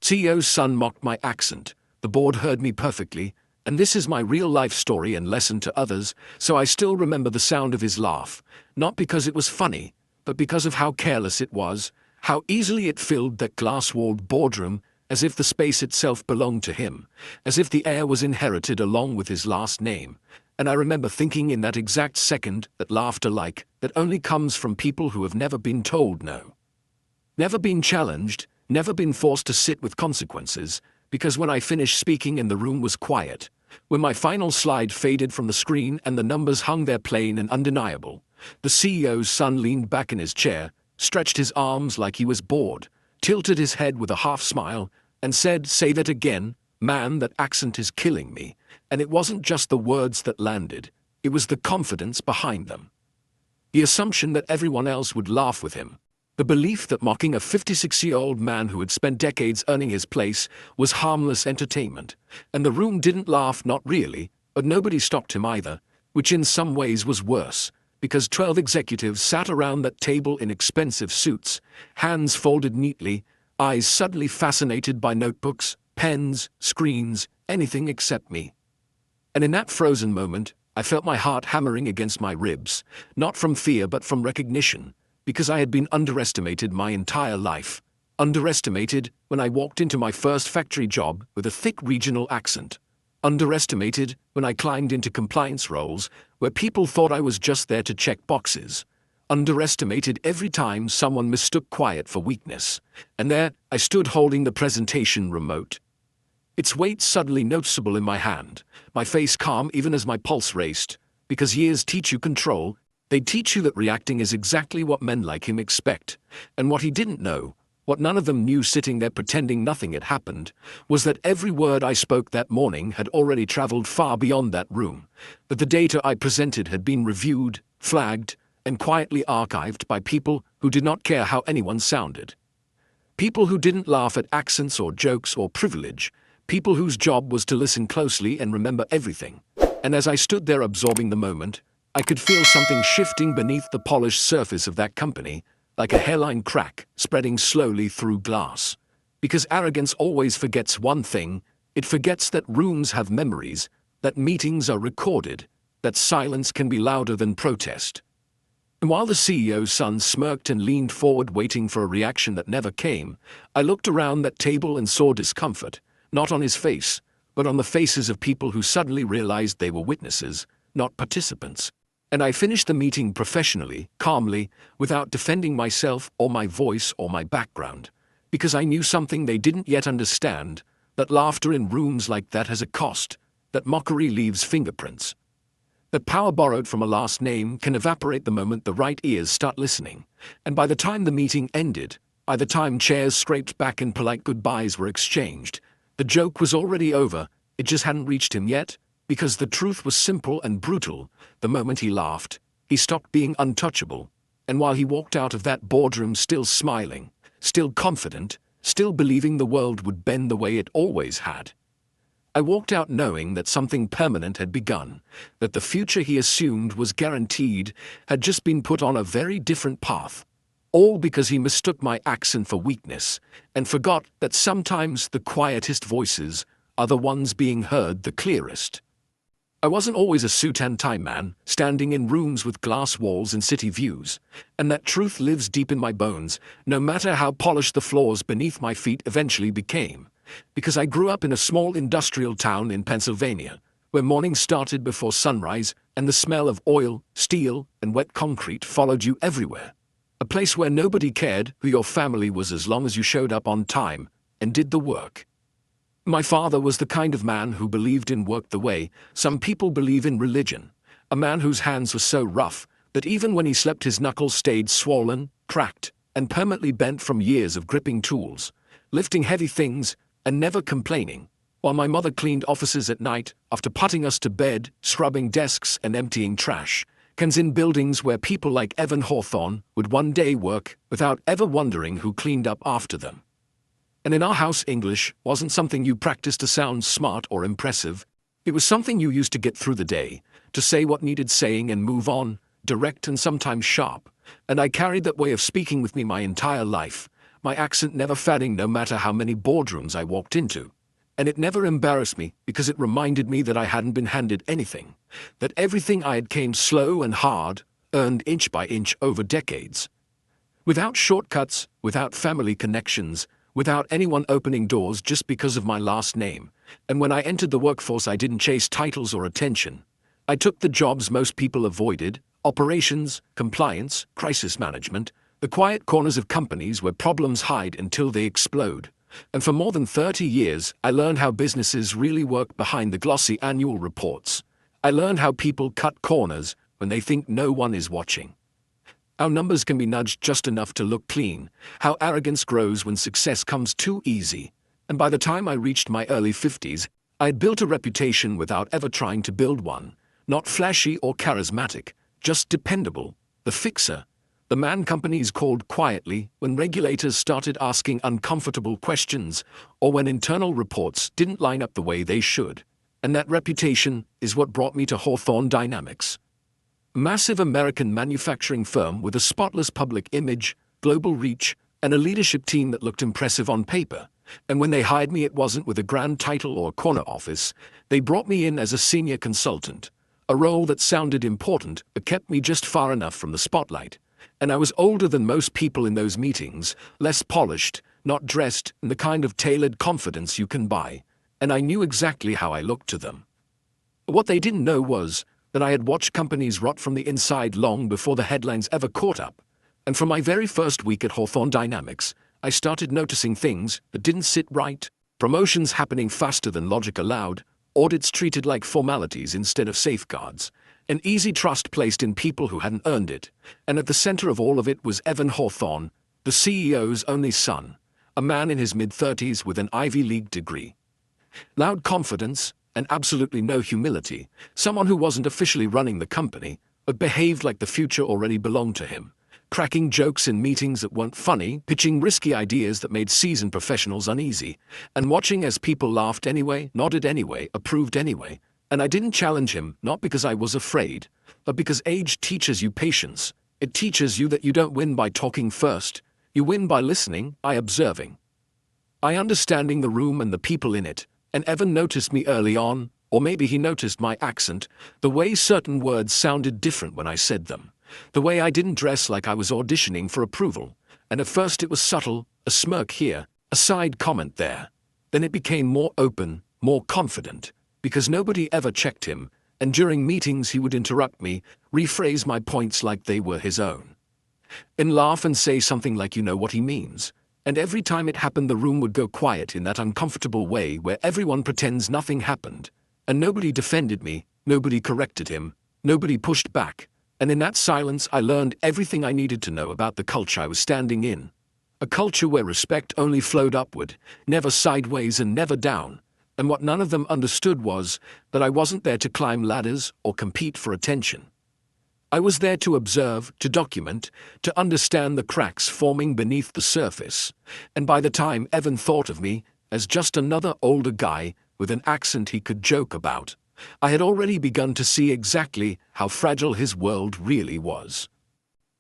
CEO's son mocked my accent. The board heard me perfectly, and this is my real-life story and lesson to others, so I still remember the sound of his laugh, not because it was funny, but because of how careless it was, how easily it filled that glass-walled boardroom, as if the space itself belonged to him, as if the air was inherited along with his last name. And I remember thinking in that exact second that laughter like that only comes from people who have never been told no. Never been challenged, never been forced to sit with consequences, because when I finished speaking and the room was quiet, when my final slide faded from the screen and the numbers hung there plain and undeniable, the CEO's son leaned back in his chair, stretched his arms like he was bored, tilted his head with a half-smile, and said, "Say that again, man, that accent is killing me." And it wasn't just the words that landed, it was the confidence behind them. The assumption that everyone else would laugh with him. The belief that mocking a 56-year-old man who had spent decades earning his place was harmless entertainment. And the room didn't laugh, not really, but nobody stopped him either, which in some ways was worse, because 12 executives sat around that table in expensive suits, hands folded neatly, eyes suddenly fascinated by notebooks, pens, screens, anything except me. And in that frozen moment, I felt my heart hammering against my ribs, not from fear but from recognition, because I had been underestimated my entire life. Underestimated when I walked into my first factory job with a thick regional accent. Underestimated when I climbed into compliance roles where people thought I was just there to check boxes. Underestimated every time someone mistook quiet for weakness. And there I stood holding the presentation remote. Its weight suddenly noticeable in my hand, my face calm even as my pulse raced, because years teach you control. They teach you that reacting is exactly what men like him expect. And what he didn't know, what none of them knew sitting there pretending nothing had happened, was that every word I spoke that morning had already traveled far beyond that room, that the data I presented had been reviewed, flagged, and quietly archived by people who did not care how anyone sounded. People who didn't laugh at accents or jokes or privilege, people whose job was to listen closely and remember everything. And as I stood there absorbing the moment, I could feel something shifting beneath the polished surface of that company, like a hairline crack spreading slowly through glass. Because arrogance always forgets one thing, it forgets that rooms have memories, that meetings are recorded, that silence can be louder than protest. And while the CEO's son smirked and leaned forward waiting for a reaction that never came, I looked around that table and saw discomfort, not on his face, but on the faces of people who suddenly realized they were witnesses, not participants. And I finished the meeting professionally, calmly, without defending myself or my voice or my background, because I knew something they didn't yet understand, that laughter in rooms like that has a cost, that mockery leaves fingerprints, that power borrowed from a last name can evaporate the moment the right ears start listening. And by the time the meeting ended, by the time chairs scraped back and polite goodbyes were exchanged, the joke was already over. It just hadn't reached him yet. Because the truth was simple and brutal. The moment he laughed, he stopped being untouchable. And while he walked out of that boardroom still smiling, still confident, still believing the world would bend the way it always had, I walked out knowing that something permanent had begun, that the future he assumed was guaranteed had just been put on a very different path. All because he mistook my accent for weakness, and forgot that sometimes the quietest voices are the ones being heard the clearest. I wasn't always a suit and tie man, standing in rooms with glass walls and city views, and that truth lives deep in my bones, no matter how polished the floors beneath my feet eventually became, because I grew up in a small industrial town in Pennsylvania, where morning started before sunrise and the smell of oil, steel, and wet concrete followed you everywhere. A place where nobody cared who your family was as long as you showed up on time and did the work. My father was the kind of man who believed in work the way some people believe in religion, a man whose hands were so rough that even when he slept his knuckles stayed swollen, cracked, and permanently bent from years of gripping tools, lifting heavy things, and never complaining, while my mother cleaned offices at night after putting us to bed, scrubbing desks and emptying trash, cans in buildings where people like Evan Hawthorne would one day work without ever wondering who cleaned up after them. And in our house, English wasn't something you practiced to sound smart or impressive. It was something you used to get through the day, to say what needed saying and move on, direct and sometimes sharp. And I carried that way of speaking with me my entire life. my accent never fading no matter how many boardrooms I walked into. And it never embarrassed me because it reminded me that I hadn't been handed anything, that everything I had came slow and hard, earned inch by inch over decades. Without shortcuts, without family connections, without anyone opening doors just because of my last name. And when I entered the workforce, I didn't chase titles or attention. I took the jobs most people avoided: operations, compliance, crisis management, the quiet corners of companies where problems hide until they explode. And for more than 30 years, I learned how businesses really work behind the glossy annual reports. I learned how people cut corners when they think no one is watching. How numbers can be nudged just enough to look clean. How arrogance grows when success comes too easy. And by the time I reached my early 50s, I had built a reputation without ever trying to build one. Not flashy or charismatic, just dependable. The fixer. The man companies called quietly when regulators started asking uncomfortable questions, or when internal reports didn't line up the way they should. And that reputation is what brought me to Hawthorne Dynamics. A massive American manufacturing firm with a spotless public image, global reach, and a leadership team that looked impressive on paper. And when they hired me, it wasn't with a grand title or corner office. They brought me in as a senior consultant, a role that sounded important but kept me just far enough from the spotlight. And I was older than most people in those meetings, less polished, not dressed in the kind of tailored confidence you can buy. And I knew exactly how I looked to them. What they didn't know was that I had watched companies rot from the inside long before the headlines ever caught up. And from my very first week at Hawthorne Dynamics, I started noticing things that didn't sit right. Promotions happening faster than logic allowed, audits treated like formalities instead of safeguards, an easy trust placed in people who hadn't earned it. And at the center of all of it was Evan Hawthorne, the CEO's only son, a man in his mid-30s with an Ivy League degree. Loud confidence and absolutely no humility, someone who wasn't officially running the company, but behaved like the future already belonged to him, cracking jokes in meetings that weren't funny, pitching risky ideas that made seasoned professionals uneasy, and watching as people laughed anyway, nodded anyway, approved anyway. And I didn't challenge him, not because I was afraid, but because age teaches you patience. It teaches you that you don't win by talking first. You win by listening, by observing, by understanding the room and the people in it. And Evan noticed me early on, or maybe he noticed my accent, the way certain words sounded different when I said them, the way I didn't dress like I was auditioning for approval. And at first it was subtle, a smirk here, a side comment there. Then it became more open, more confident, because nobody ever checked him, and during meetings he would interrupt me, rephrase my points like they were his own, and laugh and say something like, "You know what he means." And every time it happened, the room would go quiet in that uncomfortable way where everyone pretends nothing happened. And nobody defended me, nobody corrected him, nobody pushed back. And in that silence I learned everything I needed to know about the culture I was standing in. A culture where respect only flowed upward, never sideways and never down. And what none of them understood was that I wasn't there to climb ladders or compete for attention. I was there to observe, to document, to understand the cracks forming beneath the surface. And by the time Evan thought of me as just another older guy with an accent he could joke about, I had already begun to see exactly how fragile his world really was.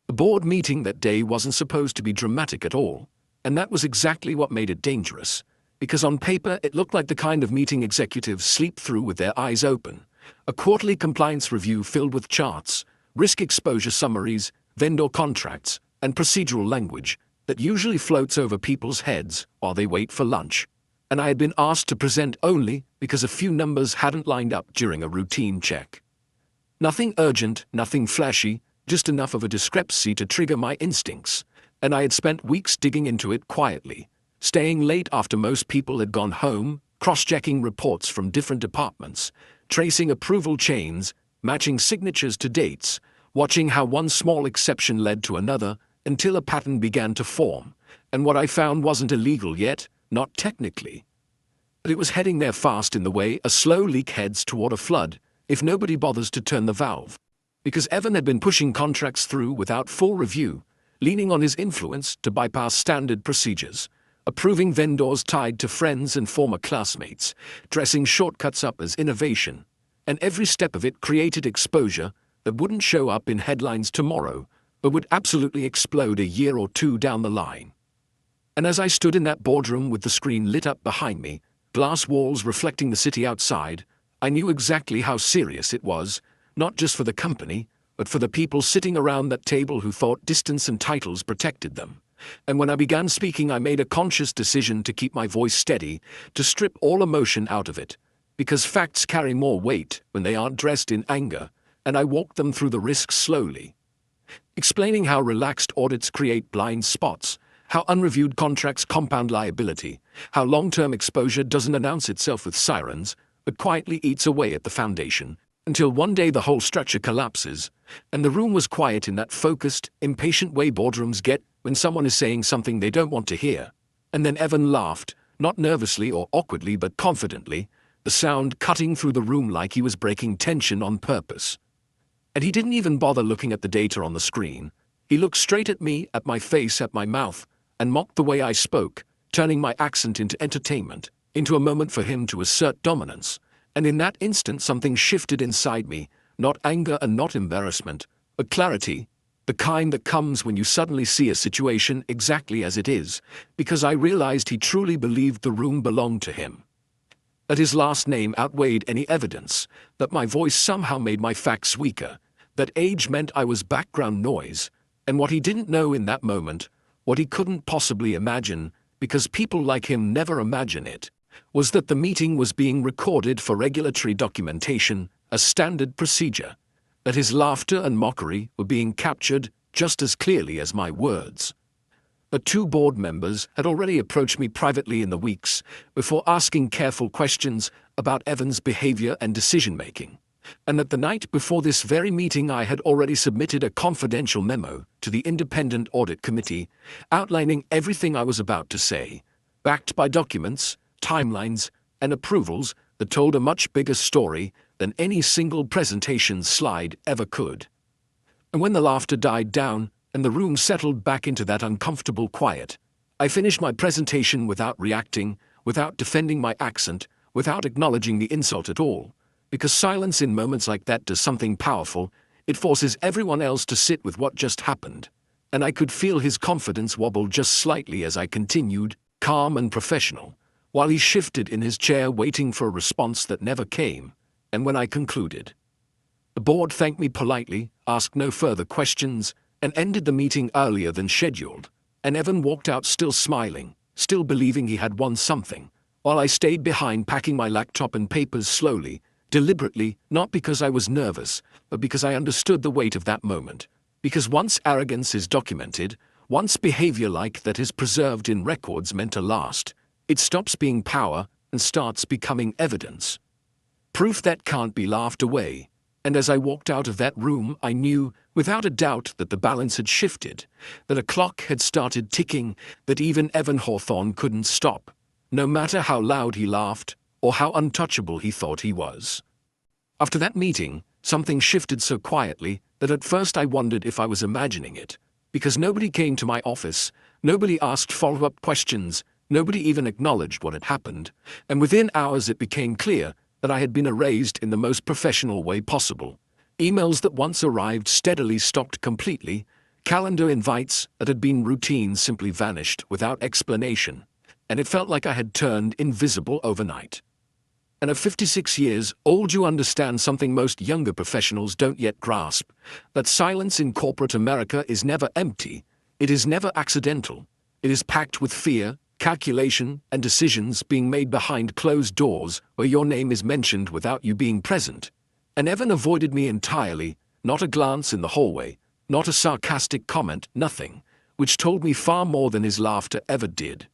The board meeting that day wasn't supposed to be dramatic at all, and that was exactly what made it dangerous. Because on paper it looked like the kind of meeting executives sleep through with their eyes open. A quarterly compliance review filled with charts, risk exposure summaries, vendor contracts, and procedural language that usually floats over people's heads while they wait for lunch. And I had been asked to present only because a few numbers hadn't lined up during a routine check. Nothing urgent, nothing flashy, just enough of a discrepancy to trigger my instincts. And I had spent weeks digging into it quietly, staying late after most people had gone home, cross-checking reports from different departments, tracing approval chains, matching signatures to dates, watching how one small exception led to another until a pattern began to form. And what I found wasn't illegal yet, not technically. But it was heading there fast in the way a slow leak heads toward a flood if nobody bothers to turn the valve. Because Evan had been pushing contracts through without full review, leaning on his influence to bypass standard procedures, approving vendors tied to friends and former classmates, dressing shortcuts up as innovation. And every step of it created exposure that wouldn't show up in headlines tomorrow, but would absolutely explode a year or two down the line. And as I stood in that boardroom with the screen lit up behind me, glass walls reflecting the city outside, I knew exactly how serious it was, not just for the company, but for the people sitting around that table who thought distance and titles protected them. And when I began speaking, I made a conscious decision to keep my voice steady, to strip all emotion out of it, because facts carry more weight when they aren't dressed in anger, and I walked them through the risks slowly. Explaining how relaxed audits create blind spots, how unreviewed contracts compound liability, how long-term exposure doesn't announce itself with sirens, but quietly eats away at the foundation, until one day the whole structure collapses, and the room was quiet in that focused, impatient way boardrooms get when someone is saying something they don't want to hear. And then Evan laughed, not nervously or awkwardly but confidently, the sound cutting through the room like he was breaking tension on purpose. And he didn't even bother looking at the data on the screen. He looked straight at me, at my face, at my mouth, and mocked the way I spoke, turning my accent into entertainment, into a moment for him to assert dominance. And in that instant something shifted inside me, not anger and not embarrassment, but clarity, the kind that comes when you suddenly see a situation exactly as it is, because I realized he truly believed the room belonged to him. That his last name outweighed any evidence, that my voice somehow made my facts weaker, that age meant I was background noise, and what he didn't know in that moment, what he couldn't possibly imagine, because people like him never imagine it, was that the meeting was being recorded for regulatory documentation, a standard procedure, that his laughter and mockery were being captured just as clearly as my words. The two board members had already approached me privately in the weeks before asking careful questions about Evan's behavior and decision-making, and that the night before this very meeting I had already submitted a confidential memo to the Independent Audit Committee outlining everything I was about to say, backed by documents, timelines, and approvals that told a much bigger story than any single presentation slide ever could. And when the laughter died down and the room settled back into that uncomfortable quiet, I finished my presentation without reacting, without defending my accent, without acknowledging the insult at all, because silence in moments like that does something powerful. It forces everyone else to sit with what just happened, and I could feel his confidence wobble just slightly as I continued, calm and professional, while he shifted in his chair waiting for a response that never came. And when I concluded, the board thanked me politely, asked no further questions, and ended the meeting earlier than scheduled, and Evan walked out still smiling, still believing he had won something, while I stayed behind packing my laptop and papers slowly, deliberately, not because I was nervous, but because I understood the weight of that moment. Because once arrogance is documented, once behavior like that is preserved in records meant to last, it stops being power and starts becoming evidence. Proof that can't be laughed away. And as I walked out of that room, I knew, without a doubt, that the balance had shifted, that a clock had started ticking, that even Evan Hawthorne couldn't stop, no matter how loud he laughed or how untouchable he thought he was. After that meeting, something shifted so quietly that at first I wondered if I was imagining it, because nobody came to my office, nobody asked follow-up questions, nobody even acknowledged what had happened, and within hours it became clear that I had been erased in the most professional way possible. Emails that once arrived steadily stopped completely, calendar invites that had been routine simply vanished without explanation, and it felt like I had turned invisible overnight. And at 56 years old, you understand something most younger professionals don't yet grasp, that silence in corporate America is never empty, it is never accidental, it is packed with fear, calculation, and decisions being made behind closed doors where your name is mentioned without you being present. And Evan avoided me entirely, not a glance in the hallway, not a sarcastic comment, nothing, which told me far more than his laughter ever did.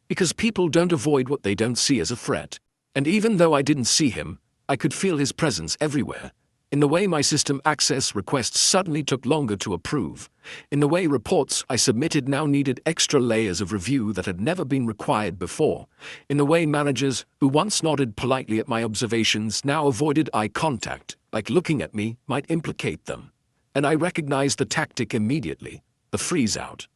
Because people don't avoid what they don't see as a threat. And even though I didn't see him, I could feel his presence everywhere. In the way my system access requests suddenly took longer to approve, in the way reports I submitted now needed extra layers of review that had never been required before, in the way managers who once nodded politely at my observations now avoided eye contact, like looking at me might implicate them. And I recognized the tactic immediately, the freeze-out.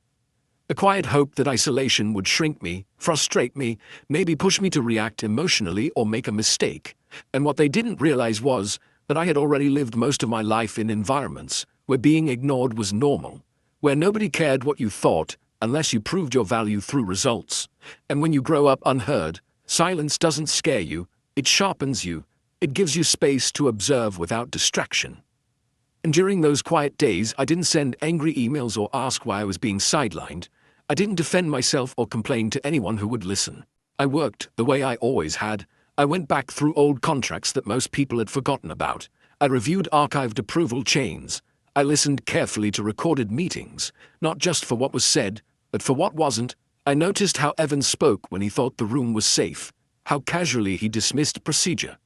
A quiet hope that isolation would shrink me, frustrate me, maybe push me to react emotionally or make a mistake. And what they didn't realize was that I had already lived most of my life in environments where being ignored was normal, where nobody cared what you thought unless you proved your value through results. And when you grow up unheard, silence doesn't scare you, it sharpens you. It gives you space to observe without distraction. And during those quiet days, I didn't send angry emails or ask why I was being sidelined. I didn't defend myself or complain to anyone who would listen. I worked the way I always had. I went back through old contracts that most people had forgotten about. I reviewed archived approval chains. I listened carefully to recorded meetings, not just for what was said, but for what wasn't. I noticed how Evan spoke when he thought the room was safe, how casually he dismissed procedure,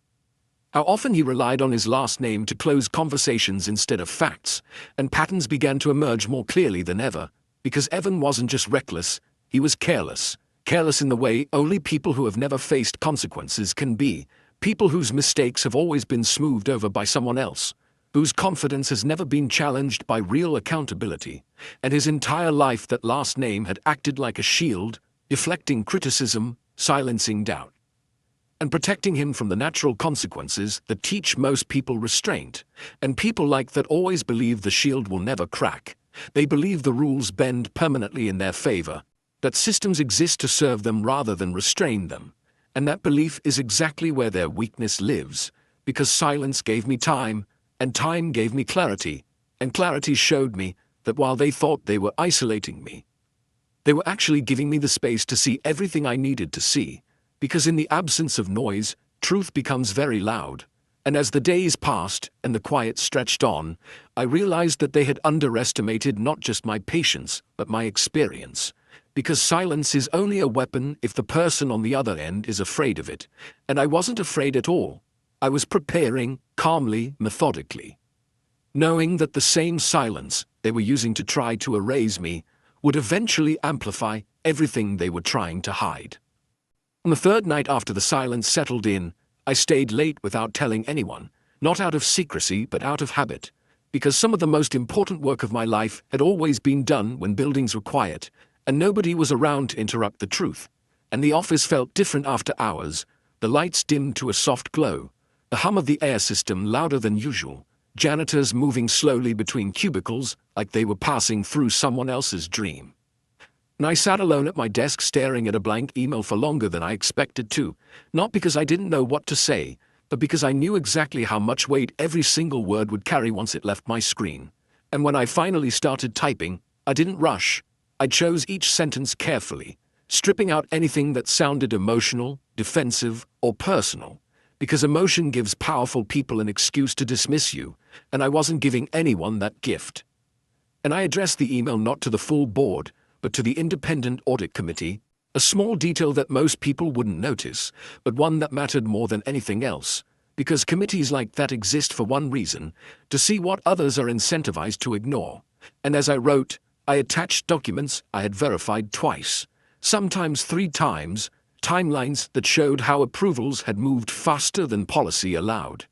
how often he relied on his last name to close conversations instead of facts, and patterns began to emerge more clearly than ever, because Evan wasn't just reckless, he was careless. Careless in the way only people who have never faced consequences can be, people whose mistakes have always been smoothed over by someone else, whose confidence has never been challenged by real accountability, and his entire life that last name had acted like a shield, deflecting criticism, silencing doubt, and protecting him from the natural consequences that teach most people restraint. And people like that always believe the shield will never crack. They believe the rules bend permanently in their favor, that systems exist to serve them rather than restrain them. And that belief is exactly where their weakness lives, because silence gave me time, and time gave me clarity, and clarity showed me that while they thought they were isolating me, they were actually giving me the space to see everything I needed to see, because in the absence of noise, truth becomes very loud. And as the days passed and the quiet stretched on, I realized that they had underestimated not just my patience, but my experience. Because silence is only a weapon if the person on the other end is afraid of it, and I wasn't afraid at all. I was preparing, calmly, methodically, knowing that the same silence they were using to try to erase me would eventually amplify everything they were trying to hide. On the third night after the silence settled in, I stayed late without telling anyone, not out of secrecy but out of habit, because some of the most important work of my life had always been done when buildings were quiet, and nobody was around to interrupt the truth. And the office felt different after hours, the lights dimmed to a soft glow, the hum of the air system louder than usual, janitors moving slowly between cubicles like they were passing through someone else's dream. And I sat alone at my desk staring at a blank email for longer than I expected to, not because I didn't know what to say, but because I knew exactly how much weight every single word would carry once it left my screen. And when I finally started typing, I didn't rush. I chose each sentence carefully, stripping out anything that sounded emotional, defensive, or personal, because emotion gives powerful people an excuse to dismiss you, and I wasn't giving anyone that gift. And I addressed the email not to the full board, but to the independent audit committee, a small detail that most people wouldn't notice, but one that mattered more than anything else, because committees like that exist for one reason, to see what others are incentivized to ignore. And as I wrote, I attached documents I had verified twice, sometimes 3 times, timelines that showed how approvals had moved faster than policy allowed.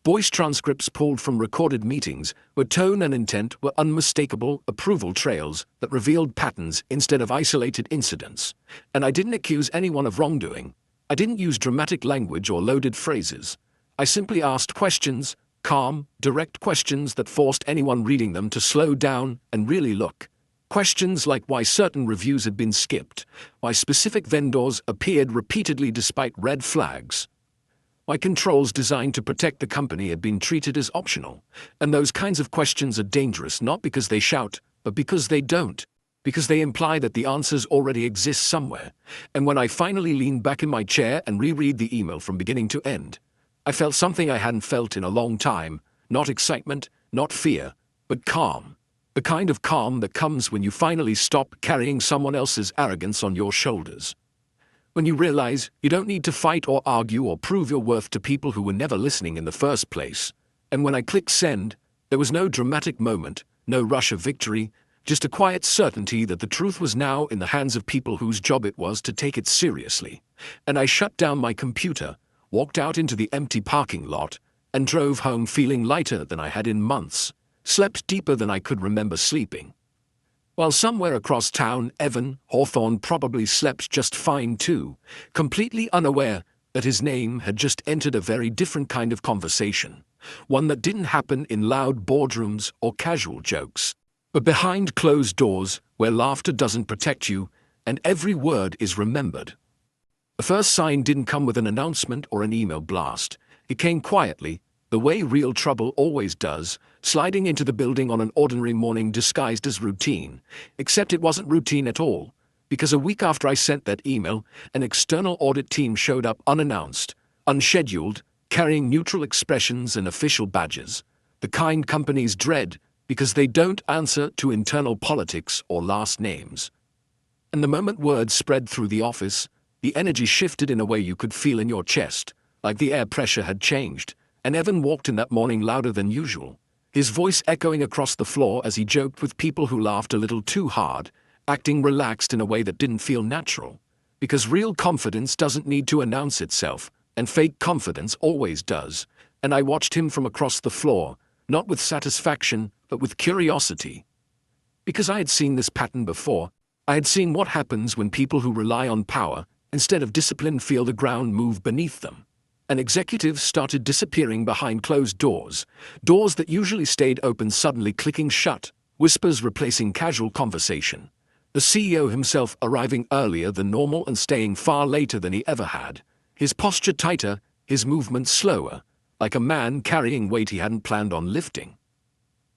Voice transcripts pulled from recorded meetings where tone and intent were unmistakable approval trails that revealed patterns instead of isolated incidents. And I didn't accuse anyone of wrongdoing. I didn't use dramatic language or loaded phrases. I simply asked questions, calm, direct questions that forced anyone reading them to slow down and really look. Questions like why certain reviews had been skipped, why specific vendors appeared repeatedly despite red flags, why controls designed to protect the company had been treated as optional. And those kinds of questions are dangerous not because they shout, but because they don't, because they imply that the answers already exist somewhere. And when I finally leaned back in my chair and reread the email from beginning to end, I felt something I hadn't felt in a long time, not excitement, not fear, but calm. The kind of calm that comes when you finally stop carrying someone else's arrogance on your shoulders. When you realize you don't need to fight or argue or prove your worth to people who were never listening in the first place. And when I clicked send, there was no dramatic moment, no rush of victory, just a quiet certainty that the truth was now in the hands of people whose job it was to take it seriously. And I shut down my computer, walked out into the empty parking lot, and drove home feeling lighter than I had in months, slept deeper than I could remember sleeping. While somewhere across town, Evan Hawthorne probably slept just fine too, completely unaware that his name had just entered a very different kind of conversation, one that didn't happen in loud boardrooms or casual jokes. But behind closed doors, where laughter doesn't protect you, and every word is remembered. The first sign didn't come with an announcement or an email blast. It came quietly, the way real trouble always does, sliding into the building on an ordinary morning disguised as routine. Except it wasn't routine at all, because a week after I sent that email, an external audit team showed up unannounced, unscheduled, carrying neutral expressions and official badges, the kind companies dread because they don't answer to internal politics or last names. And the moment word spread through the office, the energy shifted in a way you could feel in your chest, like the air pressure had changed, and Evan walked in that morning louder than usual, his voice echoing across the floor as he joked with people who laughed a little too hard, acting relaxed in a way that didn't feel natural. Because real confidence doesn't need to announce itself, and fake confidence always does, and I watched him from across the floor, not with satisfaction, but with curiosity. Because I had seen this pattern before, I had seen what happens when people who rely on power, instead of discipline, feel the ground move beneath them. And executives started disappearing behind closed doors, doors that usually stayed open suddenly clicking shut, whispers replacing casual conversation. The CEO himself arriving earlier than normal and staying far later than he ever had, his posture tighter, his movements slower, like a man carrying weight he hadn't planned on lifting.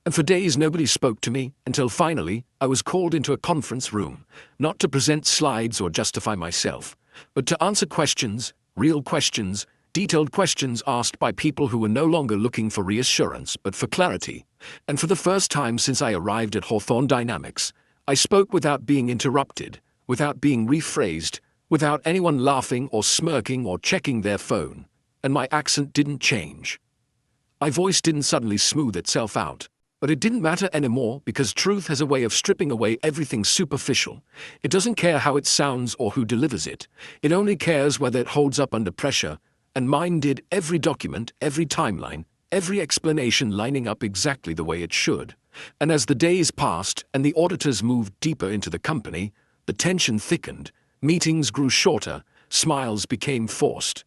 And for days nobody spoke to me, until finally I was called into a conference room, not to present slides or justify myself, but to answer questions, real questions, detailed questions asked by people who were no longer looking for reassurance but for clarity. And for the first time since I arrived at Hawthorne Dynamics, I spoke without being interrupted, without being rephrased, without anyone laughing or smirking or checking their phone, and my accent didn't change. My voice didn't suddenly smooth itself out, but it didn't matter anymore because truth has a way of stripping away everything superficial. It doesn't care how it sounds or who delivers it. It only cares whether it holds up under pressure, and mine did, every document, every timeline, every explanation lining up exactly the way it should. And as the days passed and the auditors moved deeper into the company, the tension thickened, meetings grew shorter, smiles became forced.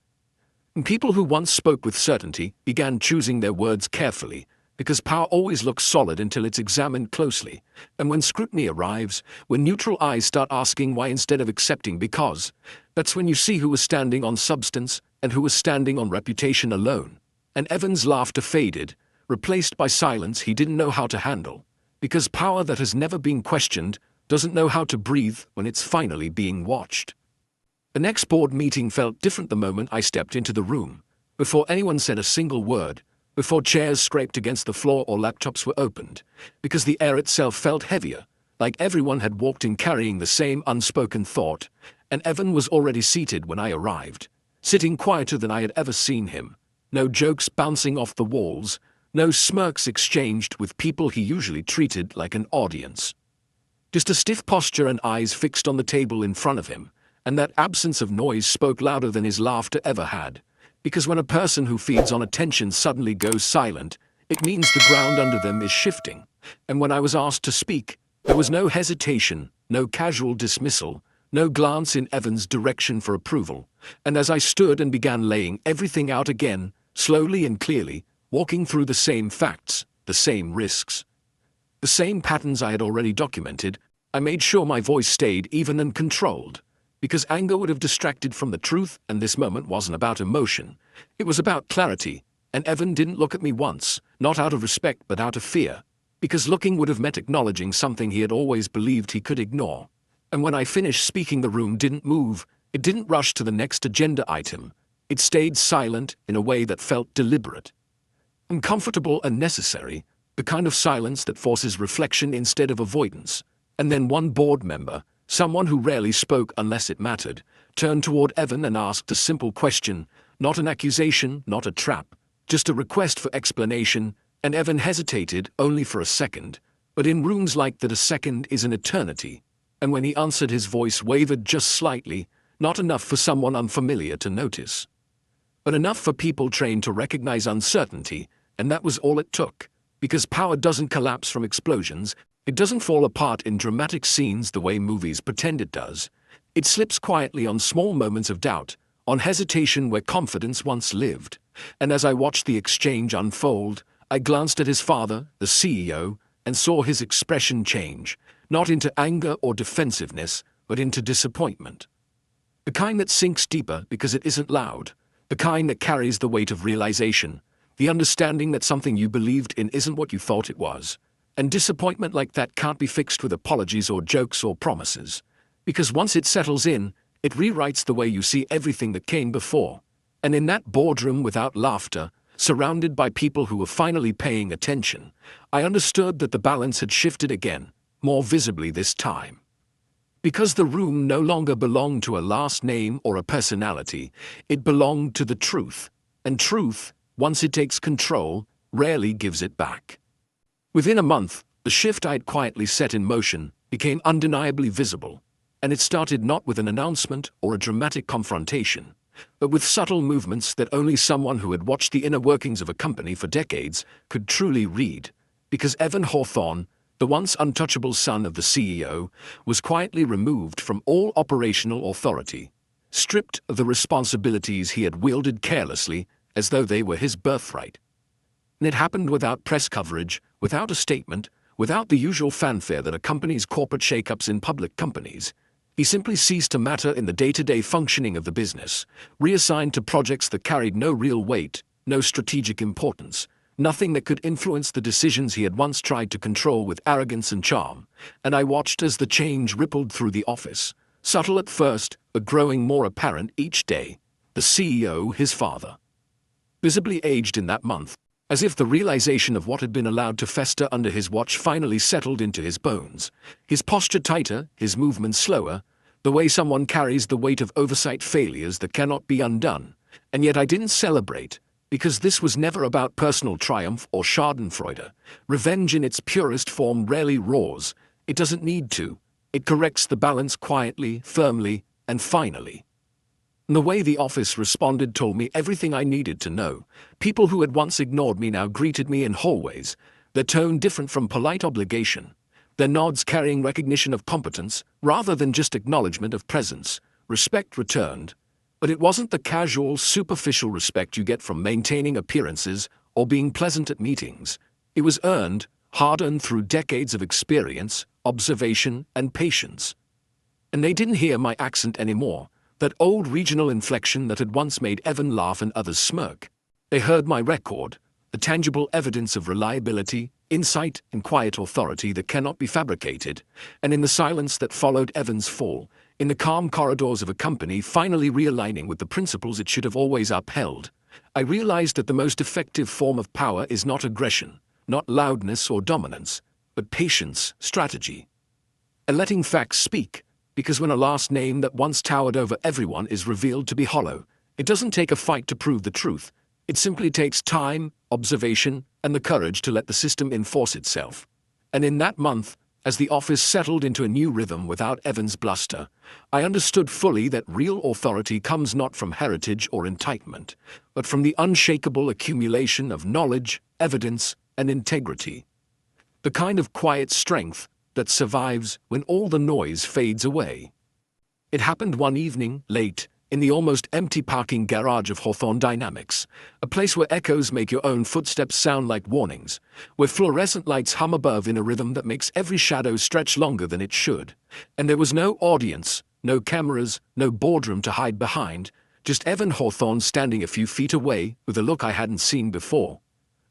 And people who once spoke with certainty began choosing their words carefully, because power always looks solid until it's examined closely. And when scrutiny arrives, when neutral eyes start asking why instead of accepting because, that's when you see who was standing on substance and who was standing on reputation alone. And Evan's laughter faded, replaced by silence he didn't know how to handle, because power that has never been questioned doesn't know how to breathe when it's finally being watched. The next board meeting felt different the moment I stepped into the room, before anyone said a single word, before chairs scraped against the floor or laptops were opened, because the air itself felt heavier, like everyone had walked in carrying the same unspoken thought, and Evan was already seated when I arrived, sitting quieter than I had ever seen him, no jokes bouncing off the walls, no smirks exchanged with people he usually treated like an audience. Just a stiff posture and eyes fixed on the table in front of him, and that absence of noise spoke louder than his laughter ever had, because when a person who feeds on attention suddenly goes silent, it means the ground under them is shifting. And when I was asked to speak, there was no hesitation, no casual dismissal, no glance in Evan's direction for approval. And as I stood and began laying everything out again, slowly and clearly, walking through the same facts, the same risks, the same patterns I had already documented, I made sure my voice stayed even and controlled. Because anger would have distracted from the truth, and this moment wasn't about emotion. It was about clarity, and Evan didn't look at me once, not out of respect but out of fear, because looking would have meant acknowledging something he had always believed he could ignore. And when I finished speaking, the room didn't move, it didn't rush to the next agenda item. It stayed silent in a way that felt deliberate, uncomfortable and necessary, the kind of silence that forces reflection instead of avoidance. And then one board member, someone who rarely spoke unless it mattered, turned toward Evan and asked a simple question, not an accusation, not a trap, just a request for explanation, and Evan hesitated only for a second, but in rooms like that a second is an eternity, and when he answered his voice wavered just slightly, not enough for someone unfamiliar to notice, but enough for people trained to recognize uncertainty, and that was all it took, because power doesn't collapse from explosions. It doesn't fall apart in dramatic scenes the way movies pretend it does. It slips quietly on small moments of doubt, on hesitation where confidence once lived. And as I watched the exchange unfold, I glanced at his father, the CEO, and saw his expression change, not into anger or defensiveness, but into disappointment. The kind that sinks deeper because it isn't loud, the kind that carries the weight of realization, the understanding that something you believed in isn't what you thought it was. And disappointment like that can't be fixed with apologies or jokes or promises, because once it settles in, it rewrites the way you see everything that came before. And in that boardroom without laughter, surrounded by people who were finally paying attention, I understood that the balance had shifted again, more visibly this time. Because the room no longer belonged to a last name or a personality, it belonged to the truth, and truth, once it takes control, rarely gives it back. Within a month, the shift I'd quietly set in motion became undeniably visible, and it started not with an announcement or a dramatic confrontation, but with subtle movements that only someone who had watched the inner workings of a company for decades could truly read, because Evan Hawthorne, the once untouchable son of the CEO, was quietly removed from all operational authority, stripped of the responsibilities he had wielded carelessly as though they were his birthright. And it happened without press coverage, without a statement, without the usual fanfare that accompanies corporate shakeups in public companies. He simply ceased to matter in the day-to-day functioning of the business, reassigned to projects that carried no real weight, no strategic importance, nothing that could influence the decisions he had once tried to control with arrogance and charm. And I watched as the change rippled through the office, subtle at first, but growing more apparent each day. The CEO, his father, visibly aged in that month, as if the realization of what had been allowed to fester under his watch finally settled into his bones. His posture tighter, his movements slower, the way someone carries the weight of oversight failures that cannot be undone. And yet I didn't celebrate, because this was never about personal triumph or schadenfreude. Revenge in its purest form rarely roars. It doesn't need to. It corrects the balance quietly, firmly, and finally. And the way the office responded told me everything I needed to know. People who had once ignored me now greeted me in hallways, their tone different from polite obligation, their nods carrying recognition of competence rather than just acknowledgement of presence. Respect returned, but it wasn't the casual, superficial respect you get from maintaining appearances or being pleasant at meetings. It was earned, hard-earned through decades of experience, observation, and patience. And they didn't hear my accent anymore, that old regional inflection that had once made Evan laugh and others smirk. They heard my record, the tangible evidence of reliability, insight, and quiet authority that cannot be fabricated. And in the silence that followed Evan's fall, in the calm corridors of a company finally realigning with the principles it should have always upheld, I realized that the most effective form of power is not aggression, not loudness or dominance, but patience, strategy, and letting facts speak. Because when a last name that once towered over everyone is revealed to be hollow, it doesn't take a fight to prove the truth. It simply takes time, observation, and the courage to let the system enforce itself. And in that month, as the office settled into a new rhythm without Evan's bluster, I understood fully that real authority comes not from heritage or entitlement, but from the unshakable accumulation of knowledge, evidence, and integrity. The kind of quiet strength that survives when all the noise fades away. It happened one evening, late, in the almost empty parking garage of Hawthorne Dynamics, a place where echoes make your own footsteps sound like warnings, where fluorescent lights hum above in a rhythm that makes every shadow stretch longer than it should. And there was no audience, no cameras, no boardroom to hide behind, just Evan Hawthorne standing a few feet away with a look I hadn't seen before.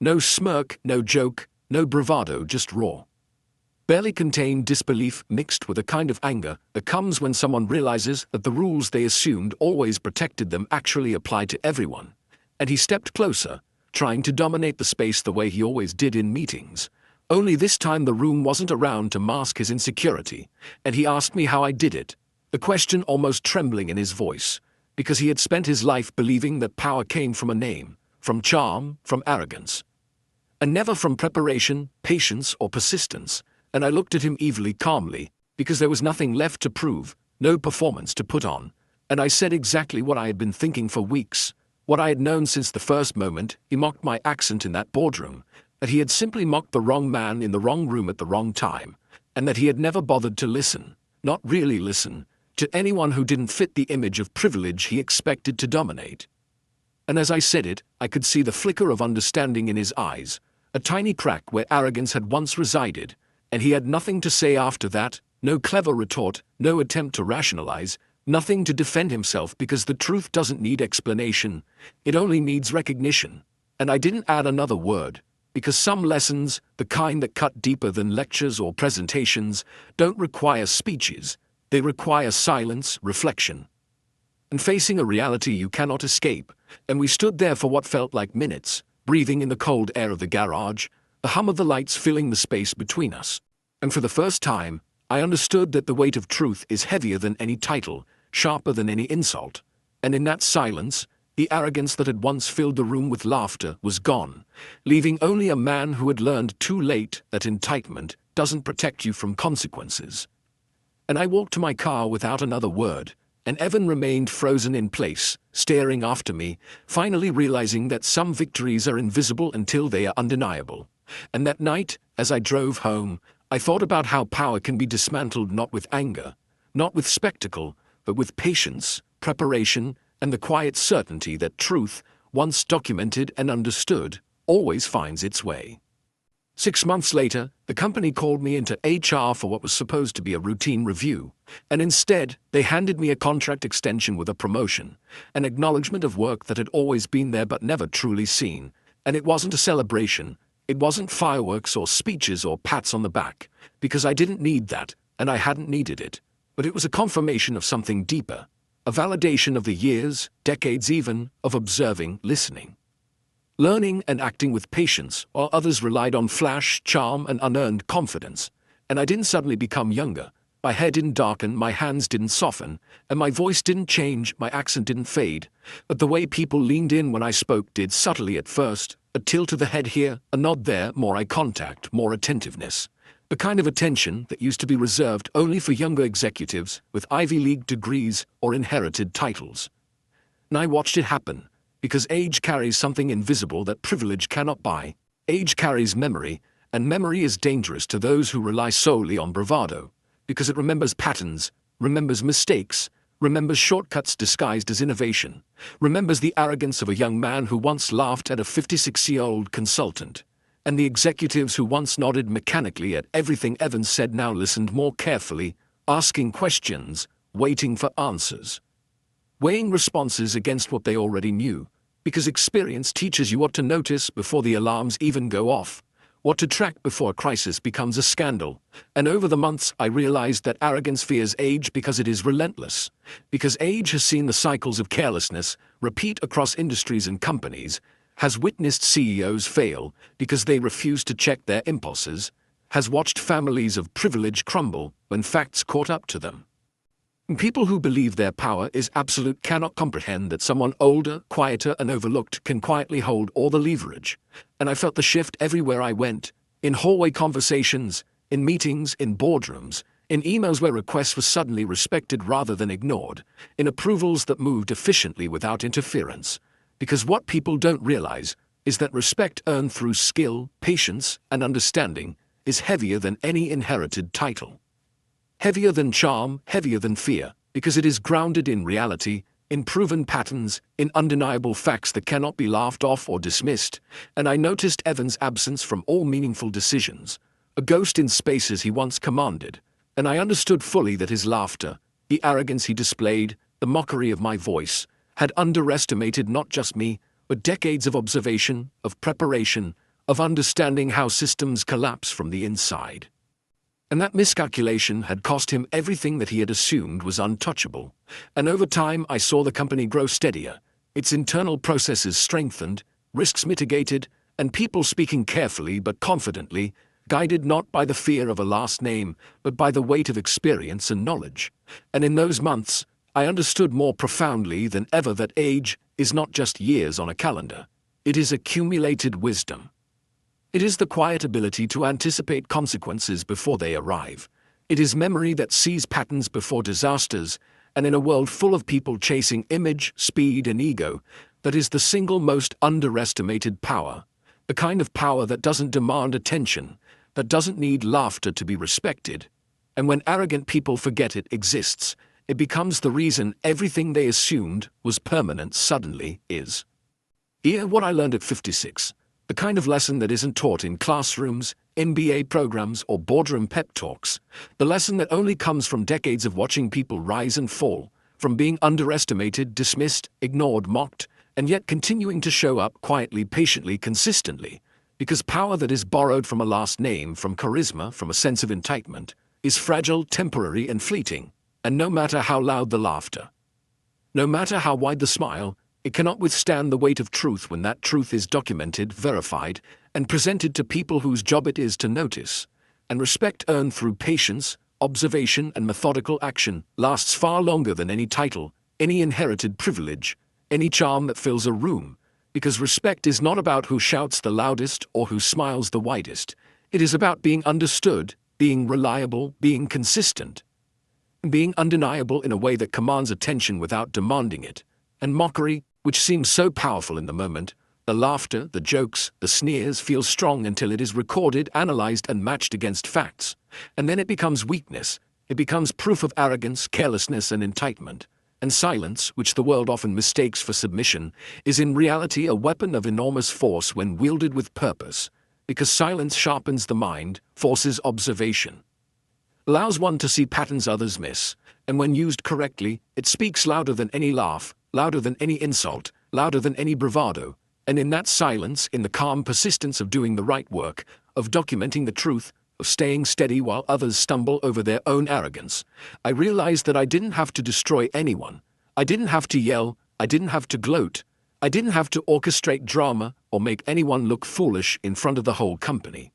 No smirk, no joke, no bravado, just raw, barely contained disbelief mixed with a kind of anger that comes when someone realizes that the rules they assumed always protected them actually apply to everyone. And he stepped closer, trying to dominate the space the way he always did in meetings. Only this time the room wasn't around to mask his insecurity, and he asked me how I did it, the question almost trembling in his voice, because he had spent his life believing that power came from a name, from charm, from arrogance, and never from preparation, patience, or persistence. And I looked at him evilly calmly, because there was nothing left to prove, no performance to put on. And I said exactly what I had been thinking for weeks, what I had known since the first moment he mocked my accent in that boardroom, that he had simply mocked the wrong man in the wrong room at the wrong time, and that he had never bothered to listen, not really listen, to anyone who didn't fit the image of privilege he expected to dominate. And as I said it, I could see the flicker of understanding in his eyes, a tiny crack where arrogance had once resided, and he had nothing to say after that, no clever retort, no attempt to rationalize, nothing to defend himself because the truth doesn't need explanation, it only needs recognition. And I didn't add another word, because some lessons, the kind that cut deeper than lectures or presentations, don't require speeches, they require silence, reflection, and facing a reality you cannot escape. And we stood there for what felt like minutes, breathing in the cold air of the garage, the hum of the lights filling the space between us. And for the first time, I understood that the weight of truth is heavier than any title, sharper than any insult. And in that silence, the arrogance that had once filled the room with laughter was gone, leaving only a man who had learned too late that entitlement doesn't protect you from consequences. And I walked to my car without another word, and Evan remained frozen in place, staring after me, finally realizing that some victories are invisible until they are undeniable. And that night, as I drove home, I thought about how power can be dismantled not with anger, not with spectacle, but with patience, preparation, and the quiet certainty that truth, once documented and understood, always finds its way. 6 months later, the company called me into HR for what was supposed to be a routine review, and instead, they handed me a contract extension with a promotion, an acknowledgement of work that had always been there but never truly seen. And it wasn't a celebration, it wasn't fireworks or speeches or pats on the back, because I didn't need that, and I hadn't needed it. But it was a confirmation of something deeper, a validation of the years, decades even, of observing, listening, learning and acting with patience while others relied on flash, charm, and unearned confidence. And I didn't suddenly become younger. My hair didn't darken, my hands didn't soften, and my voice didn't change, my accent didn't fade. But the way people leaned in when I spoke did, subtly at first, a tilt of the head here, a nod there, more eye contact, more attentiveness. The kind of attention that used to be reserved only for younger executives with Ivy League degrees or inherited titles. And I watched it happen. Because age carries something invisible that privilege cannot buy. Age carries memory, and memory is dangerous to those who rely solely on bravado, because it remembers patterns, remembers mistakes, remembers shortcuts disguised as innovation, remembers the arrogance of a young man who once laughed at a 56-year-old consultant, and the executives who once nodded mechanically at everything Evans said now listened more carefully, asking questions, waiting for answers, weighing responses against what they already knew. Because experience teaches you what to notice before the alarms even go off, what to track before a crisis becomes a scandal. And over the months I realized that arrogance fears age because it is relentless, because age has seen the cycles of carelessness repeat across industries and companies, has witnessed CEOs fail because they refuse to check their impulses, has watched families of privilege crumble when facts caught up to them. People who believe their power is absolute cannot comprehend that someone older, quieter, and overlooked can quietly hold all the leverage. And I felt the shift everywhere I went, in hallway conversations, in meetings, in boardrooms, in emails where requests were suddenly respected rather than ignored, in approvals that moved efficiently without interference. Because what people don't realize is that respect earned through skill, patience, and understanding is heavier than any inherited title. Heavier than charm, heavier than fear, because it is grounded in reality, in proven patterns, in undeniable facts that cannot be laughed off or dismissed. And I noticed Evan's absence from all meaningful decisions, a ghost in spaces he once commanded. And I understood fully that his laughter, the arrogance he displayed, the mockery of my voice, had underestimated not just me, but decades of observation, of preparation, of understanding how systems collapse from the inside. And that miscalculation had cost him everything that he had assumed was untouchable. And over time I saw the company grow steadier, its internal processes strengthened, risks mitigated, and people speaking carefully but confidently, guided not by the fear of a last name, but by the weight of experience and knowledge. And in those months, I understood more profoundly than ever that age is not just years on a calendar. It is accumulated wisdom. It is the quiet ability to anticipate consequences before they arrive. It is memory that sees patterns before disasters, and in a world full of people chasing image, speed, and ego, that is the single most underestimated power. The kind of power that doesn't demand attention, that doesn't need laughter to be respected. And when arrogant people forget it exists, it becomes the reason everything they assumed was permanent suddenly is. Hear what I learned at 56. The kind of lesson that isn't taught in classrooms, MBA programs, or boardroom pep talks. The lesson that only comes from decades of watching people rise and fall, from being underestimated, dismissed, ignored, mocked, and yet continuing to show up quietly, patiently, consistently. Because power that is borrowed from a last name, from charisma, from a sense of entitlement, is fragile, temporary, and fleeting. And no matter how loud the laughter, no matter how wide the smile, it cannot withstand the weight of truth when that truth is documented, verified, and presented to people whose job it is to notice. And respect earned through patience, observation, and methodical action lasts far longer than any title, any inherited privilege, any charm that fills a room. Because respect is not about who shouts the loudest or who smiles the widest. It is about being understood, being reliable, being consistent, and being undeniable in a way that commands attention without demanding it. And mockery, which seems so powerful in the moment, the laughter, the jokes, the sneers feel strong until it is recorded, analyzed, and matched against facts. And then it becomes weakness. It becomes proof of arrogance, carelessness, and entitlement. And silence, which the world often mistakes for submission, is in reality a weapon of enormous force when wielded with purpose. Because silence sharpens the mind, forces observation, allows one to see patterns others miss, and when used correctly, it speaks louder than any laugh, louder than any insult, louder than any bravado. And in that silence, in the calm persistence of doing the right work, of documenting the truth, of staying steady while others stumble over their own arrogance, I realized that I didn't have to destroy anyone. I didn't have to yell, I didn't have to gloat, I didn't have to orchestrate drama or make anyone look foolish in front of the whole company.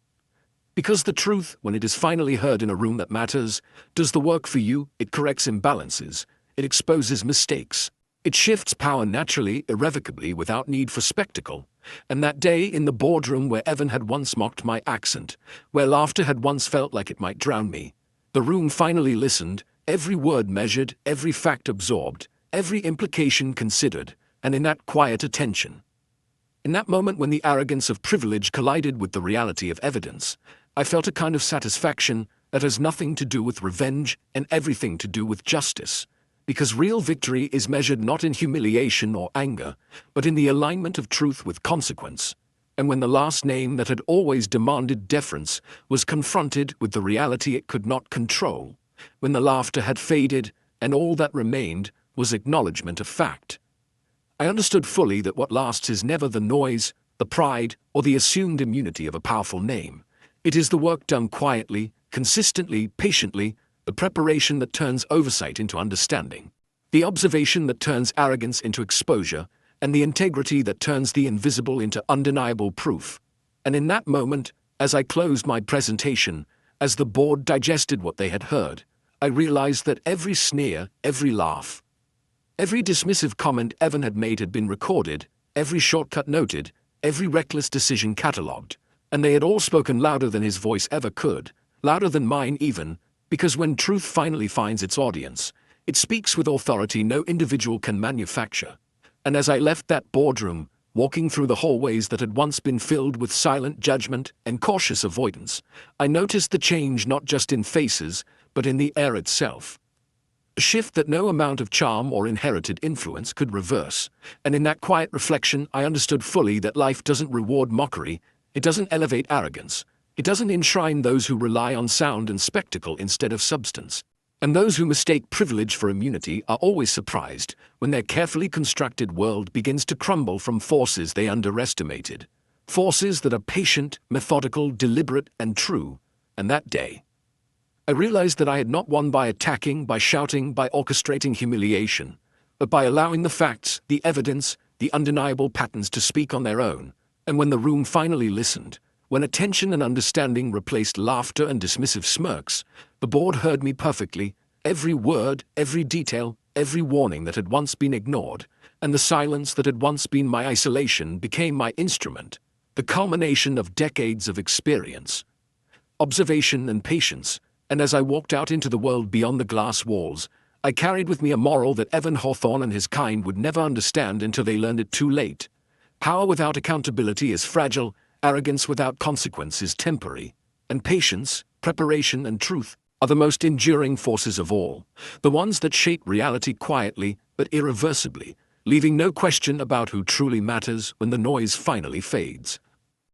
Because the truth, when it is finally heard in a room that matters, does the work for you. It corrects imbalances, it exposes mistakes, it shifts power naturally, irrevocably, without need for spectacle. And that day in the boardroom where Evan had once mocked my accent, where laughter had once felt like it might drown me, the room finally listened, every word measured, every fact absorbed, every implication considered, and in that quiet attention, in that moment when the arrogance of privilege collided with the reality of evidence, I felt a kind of satisfaction that has nothing to do with revenge and everything to do with justice. Because real victory is measured not in humiliation or anger, but in the alignment of truth with consequence. And when the last name that had always demanded deference was confronted with the reality it could not control, when the laughter had faded and all that remained was acknowledgement of fact, I understood fully that what lasts is never the noise, the pride, or the assumed immunity of a powerful name. It is the work done quietly, consistently, patiently, the preparation that turns oversight into understanding, the observation that turns arrogance into exposure, and the integrity that turns the invisible into undeniable proof. And in that moment, as I closed my presentation, as the board digested what they had heard, I realized that every sneer, every laugh, every dismissive comment Evan had made had been recorded, every shortcut noted, every reckless decision catalogued, and they had all spoken louder than his voice ever could, louder than mine even, because when truth finally finds its audience, it speaks with authority no individual can manufacture. And as I left that boardroom, walking through the hallways that had once been filled with silent judgment and cautious avoidance, I noticed the change not just in faces, but in the air itself. A shift that no amount of charm or inherited influence could reverse. And in that quiet reflection, I understood fully that life doesn't reward mockery, it doesn't elevate arrogance, it doesn't enshrine those who rely on sound and spectacle instead of substance. And those who mistake privilege for immunity are always surprised when their carefully constructed world begins to crumble from forces they underestimated. Forces that are patient, methodical, deliberate, and true. And that day, I realized that I had not won by attacking, by shouting, by orchestrating humiliation, but by allowing the facts, the evidence, the undeniable patterns to speak on their own. And when the room finally listened, when attention and understanding replaced laughter and dismissive smirks, the board heard me perfectly, every word, every detail, every warning that had once been ignored, and the silence that had once been my isolation became my instrument, the culmination of decades of experience, observation, and patience. And as I walked out into the world beyond the glass walls, I carried with me a moral that Evan Hawthorne and his kind would never understand until they learned it too late. Power without accountability is fragile, arrogance without consequence is temporary, and patience, preparation, and truth are the most enduring forces of all, the ones that shape reality quietly but irreversibly, leaving no question about who truly matters when the noise finally fades.